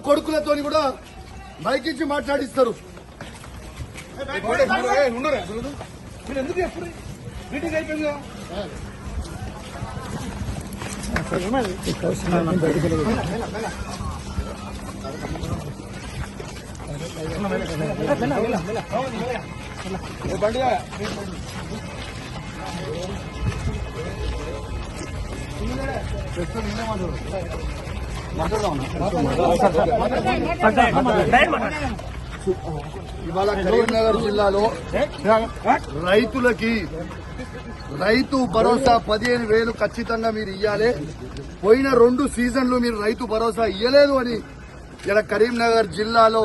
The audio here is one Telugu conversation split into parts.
కొడుకులతో కూడా మైకించి మాట్లాడిస్తారు. ఎందుకు ఎప్పుడు మీటింగ్ అయిపోయింది ఇవాళ కరీంనగర్ జిల్లాలో రైతులకి రైతు భరోసా 15,000 ఖచ్చితంగా మీరు ఇయ్యాలి. పోయిన 2 సీజన్లు మీరు రైతు భరోసా ఇయ్యలేదు అని ఇలా కరీంనగర్ జిల్లాలో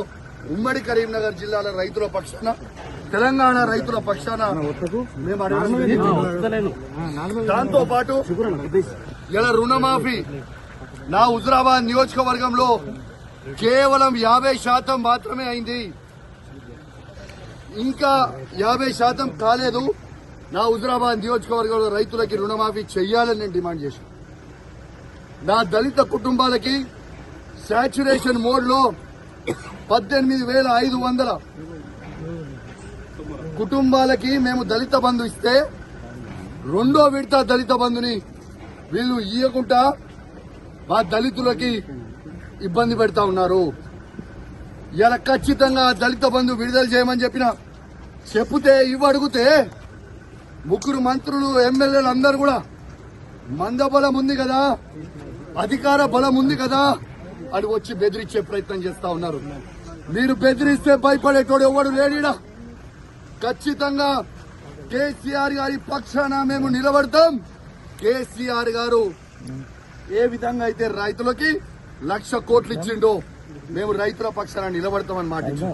ఉమ్మడి కరీంనగర్ జిల్లాలో రైతుల పక్షాన తెలంగాణ రైతుల పక్షాన మేము దాంతో పాటు ఇలా రుణమాఫీ నా హుజురాబాద్ నియోజకవర్గంలో కేవలం 50% మాత్రమే అయింది. ఇంకా 50% కాలేదు. నా హుజురాబాద్ నియోజకవర్గంలో రైతులకి రుణమాఫీ చెయ్యాలని నేను డిమాండ్ చేశాను. నా దళిత కుటుంబాలకి శాచ్యురేషన్ మోడ్ లో 18,500 కుటుంబాలకి మేము దళిత బంధు ఇస్తే 2వ విడత దళిత బంధుని వీళ్ళు ఇయ్యకుండా మా దళితులకి ఇబ్బంది పెడతా ఉన్నారు. ఇలా ఖచ్చితంగా దళిత బంధు విడుదల చేయమని చెప్తే అడిగితే 3 మంత్రులు ఎమ్మెల్యేలు అందరూ కూడా మందబలం ఉంది కదా, అధికార బలం ఉంది కదా అని వచ్చి బెదిరించే ప్రయత్నం చేస్తా ఉన్నారు. మీరు బెదిరిస్తే భయపడేటోడు ఎవడు లేడీడా. ఖచ్చితంగా కేసీఆర్ గారి పక్షాన మేము నిలబడతాం. కేసీఆర్ గారు ఏ విధంగా అయితే రైతులకి 1,00,000 కోట్లు ఇచ్చిండో మేము రైతుల పక్షాన నిలబడతామని మాటించాం.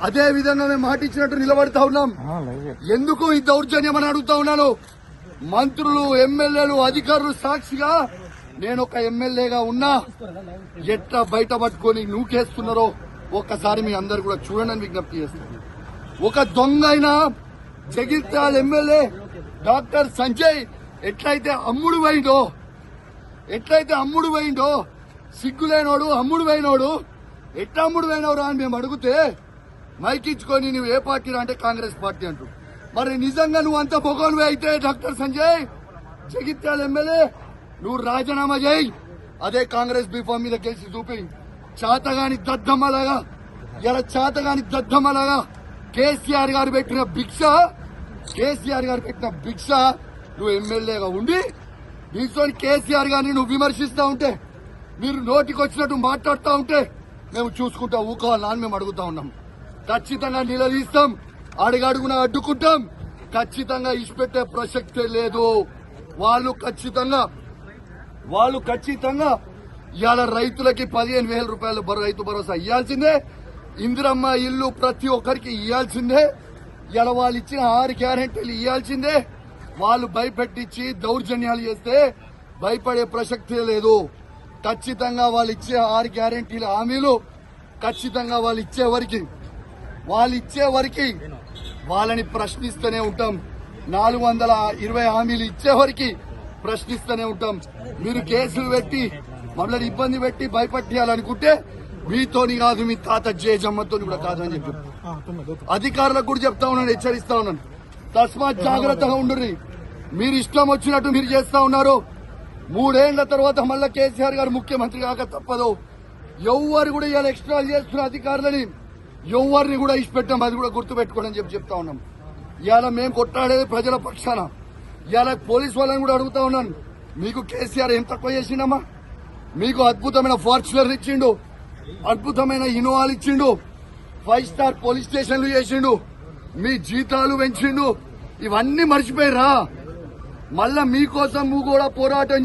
అదే విధంగా మేము మాటిచ్చినట్టు నిలబడతా ఉన్నాం. ఎందుకు ఈ దౌర్జన్యం అని అడుగుతా ఉన్నాను. మంత్రులు ఎమ్మెల్యేలు అధికారులు సాక్షిగా నేను ఒక ఎమ్మెల్యేగా ఉన్నా ఎట్లా బయట పట్టుకొని నూకేస్తున్నారో ఒక్కసారి మీ అందరు కూడా చూడండి విజ్ఞప్తి చేస్తాను. ఒక దొంగ అయినా జగిత్యాల ఎమ్మెల్యే డాక్టర్ సంజయ్ ఎట్లయితే అమ్ముడు పోయిండో సిగ్గులేనోడు అమ్ముడు పోయినోడు ఎట్లా అమ్ముడు పోయినవరా అని మేము అడిగితే మైకించుకొని నువ్వు ఏ పార్టీ అంటే కాంగ్రెస్ పార్టీ అంటూ. మరి నిజంగా నువ్వు అంత పొగనువే అయితే డాక్టర్ సంజయ్ జగిత్యాల ఎమ్మెల్యే నువ్వు రాజీనామా చేయి. అదే కాంగ్రెస్ బీఫామ్ మీద గెలిచి చూపి చాతగాని దద్దమ్మలాగా కేసీఆర్ గారు పెట్టిన భిక్ష నువ్వు ఎమ్మెల్యేగా ఉండి దీంతో కేసీఆర్ గారిని నువ్వు విమర్శిస్తా ఉంటే, మీరు నోటికి వచ్చినట్టు మాట్లాడుతూ ఉంటే మేము చూసుకుంటా ఊకోవాలా అని మేము అడుగుతా ఉన్నాం. ఖచ్చితంగా నిలదీస్తాం, అడుగడుగున అడ్డుకుంటాం. ఖచ్చితంగా ఇచ్చిపెట్టే ప్రసక్తే లేదు. వాళ్ళు ఖచ్చితంగా ఇవాళ రైతులకి 15,000 రూపాయలు రైతు భరోసా ఇవ్వాల్సిందే. ఇందిరమ్మ ఇల్లు ప్రతి ఒక్కరికి ఇవ్వాల్సిందే. ఇలా వాళ్ళు ఇచ్చిన 6 గ్యారెంటీలు ఇవ్వాల్సిందే. వాళ్ళు భయపెట్టించి దౌర్జన్యాలు చేస్తే భయపడే ప్రసక్తే లేదు. ఖచ్చితంగా వాళ్ళు ఇచ్చే 6 గ్యారెంటీల హామీలు ఖచ్చితంగా వాళ్ళు ఇచ్చే వరకు వాళ్ళని ప్రశ్నిస్తూనే ఉంటాం. 420 హామీలు ఇచ్చే వరకు ప్రశ్నిస్తూనే ఉంటాం. మీరు కేసులు పెట్టి మమ్మల్ని ఇబ్బంది పెట్టి భయపెట్టాలనుకుంటే మీతోని కాదు, మీ తాత జేజమ్మతో కూడా కాదని చెప్పి అధికారులకు కూడా చెప్తా ఉన్నాను, హెచ్చరిస్తా ఉన్నాను. తస్మాత్ జాగ్రత్తగా ఉండుర్రి. మీరు ఇష్టం వచ్చినట్టు మీరు చేస్తా ఉన్నారు. 3 ఏళ్ల తర్వాత మళ్ళా కేసీఆర్ గారు ముఖ్యమంత్రి కాక తప్పదు. ఎవరు కూడా ఇలా ఎక్స్ట్రా చేస్తున్న అధికారులని ఎవరిని కూడా ఇచ్చిపెట్టాం, అది కూడా గుర్తుపెట్టుకోండి అని చెప్తా ఉన్నాం. ఇవాళ మేము కొట్టాడేది ప్రజల పక్షాన. ఇవాళ పోలీసు వాళ్ళని కూడా అడుగుతా ఉన్నాను, మీకు కేసీఆర్ ఏం తక్కువ చేసిండమ్మా? మీకు అద్భుతమైన ఫార్చునర్ ఇచ్చిండు, అద్భుతమైన ఇన్నోవాలు ఇచ్చిండు, 5 స్టార్ పోలీస్ స్టేషన్లు చేసిండు, మీ జీతాలు పెంచిండు. ఇవన్నీ మర్చిపోయిరా. మళ్ళా మీకోసం నువ్వు కూడా పోరాటం